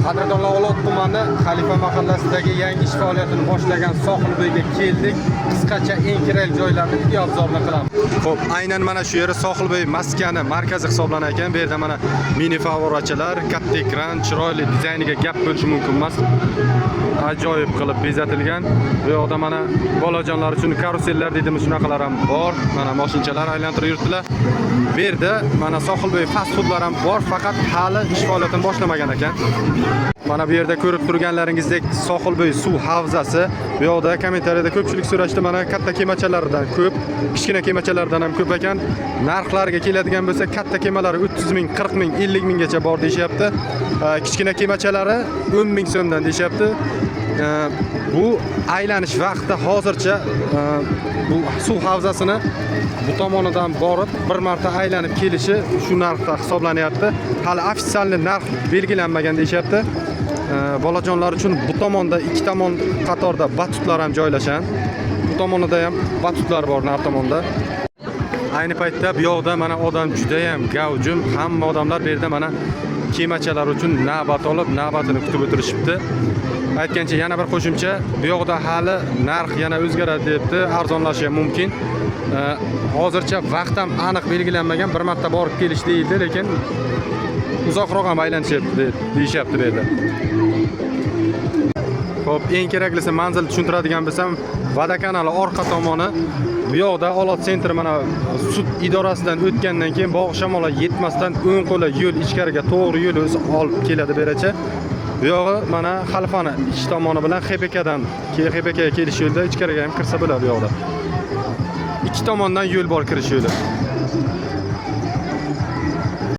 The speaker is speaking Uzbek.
Qadrdonlar Olot tumani Xalifa mahallasidagi yangi ish faoliyatini boshlagan Sohilbo'yga keldik. Qisqacha eng kerak joylarni video obzorini qilamiz. Xo'p, aynan mana shu yeri Sohilbo'y maskani markazi hisoblanar ekan. Bu yerda mana mini favorachalar, katta ekran, chiroyli dizayniga gap bo'lishi mumkin emas. Ajoyib qilib bezatilgan. Bu yoqda mana bolajonlar uchun karusellar deydimiz, shunaqalar ham bor. Mana mashinchalar aylantirib yuribdilar. Bu yerda mana Sohilbo'y fast foodlar ham bor, faqat hali ish faoliyatini boshlamagan ekan. Mana bu yerda ko'rib turganlaringizdek Sohilbo'y suv havzasi. Bu yoqda kommentariyada ko'pchilik so'rashdi, mana katta kemachalardan ko'p, kichkina kemachalardan ham ko'p ekan. Narxlarga keladigan bo'lsa, katta kemalari 30 ming, 40 ming, 50 minggacha bor deyapti. Kichkina kemachalari 10 ming so'mdan deyapti. Bu aylanish vaqti hozircha bu suv havzasini bu tomonidan borib bir marta aylanib kelishi shu narxda hisoblanyapti. Hali ofitsial narx belgilanmagan deyapti. Bolajonlar uchun bu tomonda ikki tomon qatorda batutlar ham joylashgan. Bu tomonida ham batutlar bor nar tomonda. Ayni paytda bu yoqda mana odam juda ham gavjum, hamma odamlar bu yerda mana kemachalar uchun navbat olib, navbatini kutib o'tirishibdi. Aytgancha yana bir qo'shimcha, bu yoqda hali narx yana o'zgaradi debdi, arzonlashishi mumkin. Hozircha vaqt ham aniq belgilanmagan, bir marta borib kelish deyildi, lekin uzoqroq ham aylanishyapti deyishyapti bu yerda. Xo'p, eng keraklisi manzil tushuntiradigan bo'lsam, Vada kanali orqa tomoni. Bu yoqda Olot sentr mana sud idorasidan o'tgandan keyin bog' shamolga yetmasdan o'ng qo'li yo'l ichkariga to'g'ri yo'l o'zi olib keladi beracha. Bu yog'i mana Xalifani ish tomoni bilan Xebekaga kelish yo'lda ichkariga ham kirsa bo'ladi bu yoqda. Ikki tomondan yo'l bor kirish yo'li.